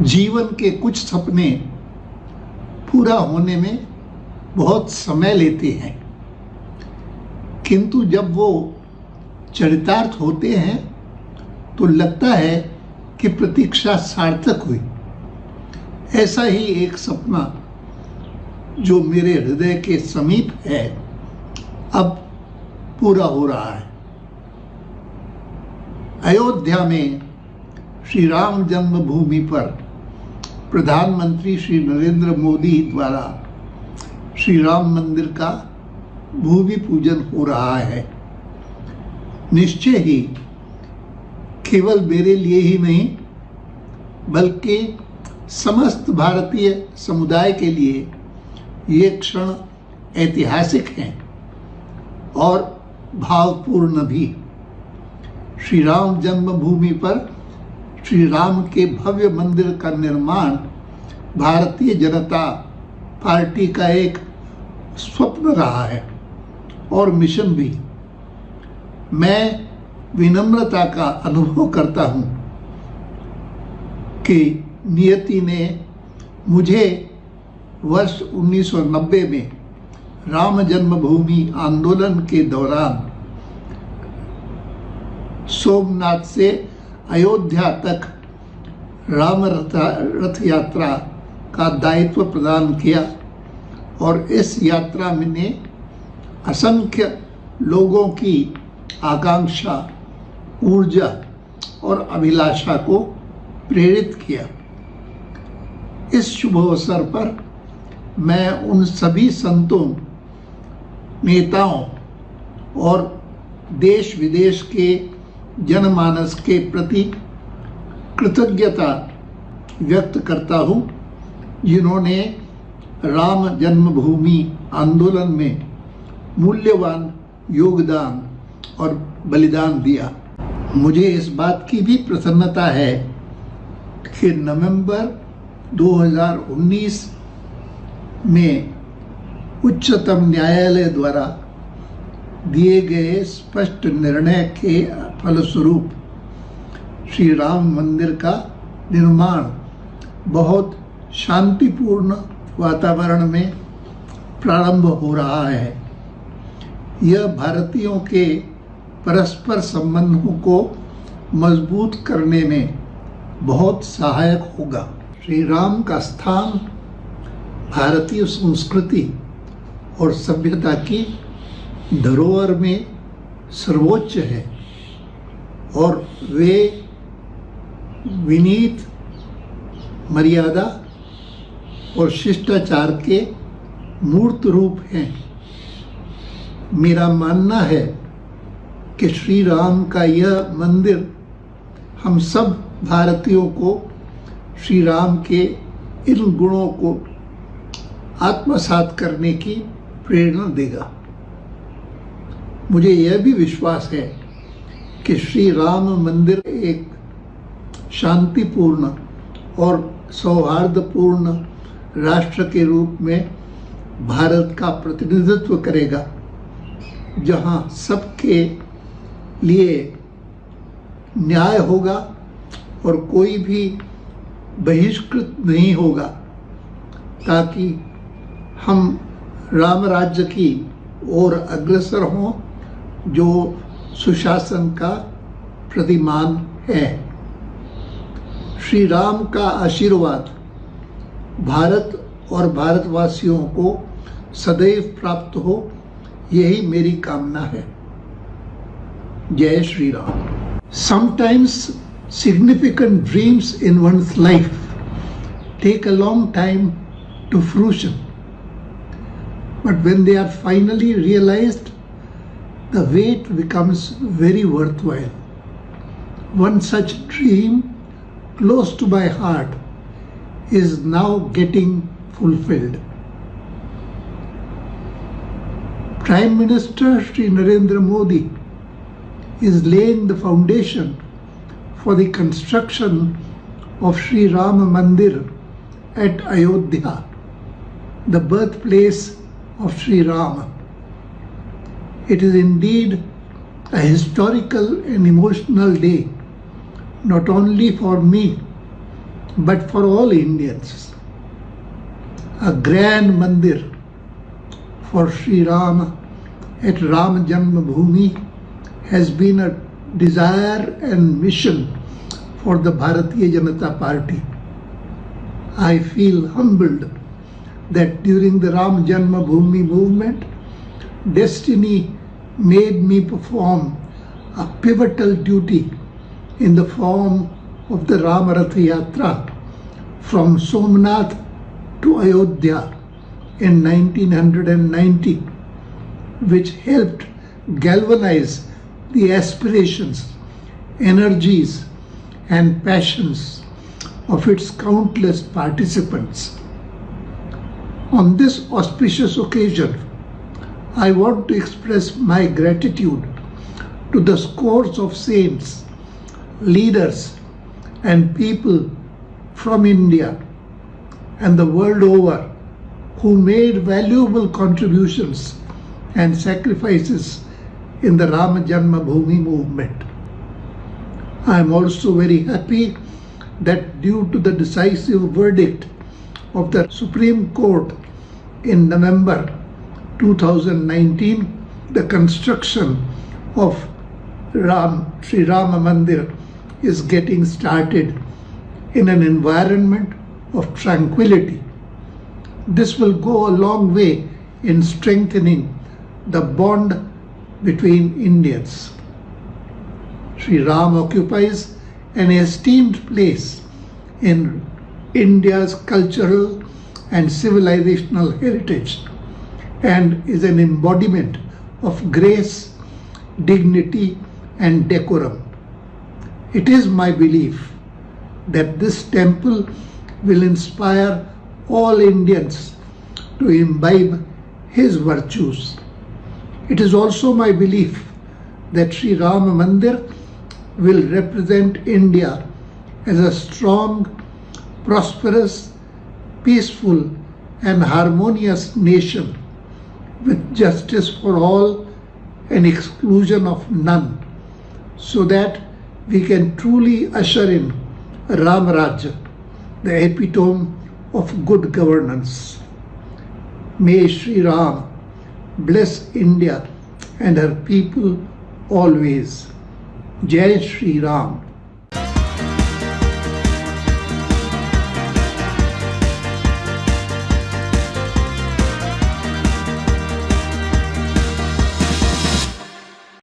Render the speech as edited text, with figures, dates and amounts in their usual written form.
जीवन के कुछ सपने पूरा होने में बहुत समय लेते हैं, किंतु जब वो चरितार्थ होते हैं तो लगता है कि प्रतीक्षा सार्थक हुई। ऐसा ही एक सपना जो मेरे हृदय के समीप है अब पूरा हो रहा है। अयोध्या में श्री राम जन्मभूमि पर प्रधानमंत्री श्री नरेंद्र मोदी द्वारा श्री राम मंदिर का भूमि पूजन हो रहा है। निश्चय ही केवल मेरे लिए ही नहीं बल्कि समस्त भारतीय समुदाय के लिए ये क्षण ऐतिहासिक हैं और भावपूर्ण भी। श्री राम जन्मभूमि पर श्री राम के भव्य मंदिर का निर्माण भारतीय जनता पार्टी का एक स्वप्न रहा है और मिशन भी। मैं विनम्रता का अनुभव करता हूं कि नियति ने मुझे वर्ष 1990 में राम जन्मभूमि आंदोलन के दौरान सोमनाथ से अयोध्या तक राम रथ यात्रा का दायित्व प्रदान किया और इस यात्रा में ने असंख्य लोगों की आकांक्षा, ऊर्जा और अभिलाषा को प्रेरित किया। इस शुभ अवसर पर मैं उन सभी संतों, नेताओं और देश विदेश के जनमानस के प्रति कृतज्ञता व्यक्त करता हूं, जिन्होंने राम जन्मभूमि आंदोलन में मूल्यवान योगदान और बलिदान दिया। मुझे इस बात की भी प्रसन्नता है कि नवंबर 2019 में उच्चतम न्यायालय द्वारा दिए गए स्पष्ट निर्णय के फलस्वरूप श्री राम मंदिर का निर्माण बहुत शांतिपूर्ण वातावरण में प्रारंभ हो रहा है। यह भारतीयों के परस्पर संबंधों को मजबूत करने में बहुत सहायक होगा। श्री राम का स्थान भारतीय संस्कृति और सभ्यता की धरोहर में सर्वोच्च है और वे विनीत, मर्यादा और शिष्टाचार के मूर्त रूप हैं। मेरा मानना है कि श्री राम का यह मंदिर हम सब भारतीयों को श्री राम के इन गुणों को आत्मसात करने की प्रेरणा देगा। मुझे यह भी विश्वास है कि श्री राम मंदिर एक शांतिपूर्ण और सौहार्दपूर्ण राष्ट्र के रूप में भारत का प्रतिनिधित्व करेगा, जहां सबके लिए न्याय होगा और कोई भी बहिष्कृत नहीं होगा, ताकि हम राम राज्य की ओर अग्रसर हों जो सुशासन का प्रतिमान है। श्री राम का आशीर्वाद भारत और भारतवासियों को सदैव प्राप्त हो, यही मेरी कामना है। जय Shri Ram. Sometimes significant dreams in one's life take a long time to fruition, but when they are finally realized, the wait becomes very worthwhile. One such dream close to my heart is now getting fulfilled. Prime Minister Shri Narendra Modi is laying the foundation for the construction of Shri Ram Mandir at Ayodhya, the birthplace of Shri Rama. It is indeed a historical and emotional day, not only for me, but for all Indians. A grand mandir for Sri Rama at Ram Janmabhoomi has been a desire and mission for the Bharatiya Janata Party. I feel humbled that during the Ram Janmabhoomi movement, destiny made me perform a pivotal duty in the form of the Ramaratha Yatra from Somnath to Ayodhya in 1990, which helped galvanize the aspirations, energies, and passions of its countless participants. On this auspicious occasion, I want to express my gratitude to the scores of saints, leaders, and people from India and the world over who made valuable contributions and sacrifices in the Rama Janmabhoomi movement. I am also very happy that due to the decisive verdict of the Supreme Court in November 2019, the construction of Sri Rama Mandir is getting started in an environment of tranquility. This will go a long way in strengthening the bond between Indians. Sri Ram occupies an esteemed place in India's cultural and civilizational heritage and is an embodiment of grace, dignity, and decorum. It is my belief that this temple will inspire all Indians to imbibe his virtues. It is also my belief that Sri Rama Mandir will represent India as a strong, prosperous, peaceful, and harmonious nation with justice for all and exclusion of none, so that we can truly usher in Ram Rajya, the epitome of good governance. May Sri Ram bless India and her people always. Jai Sri Ram.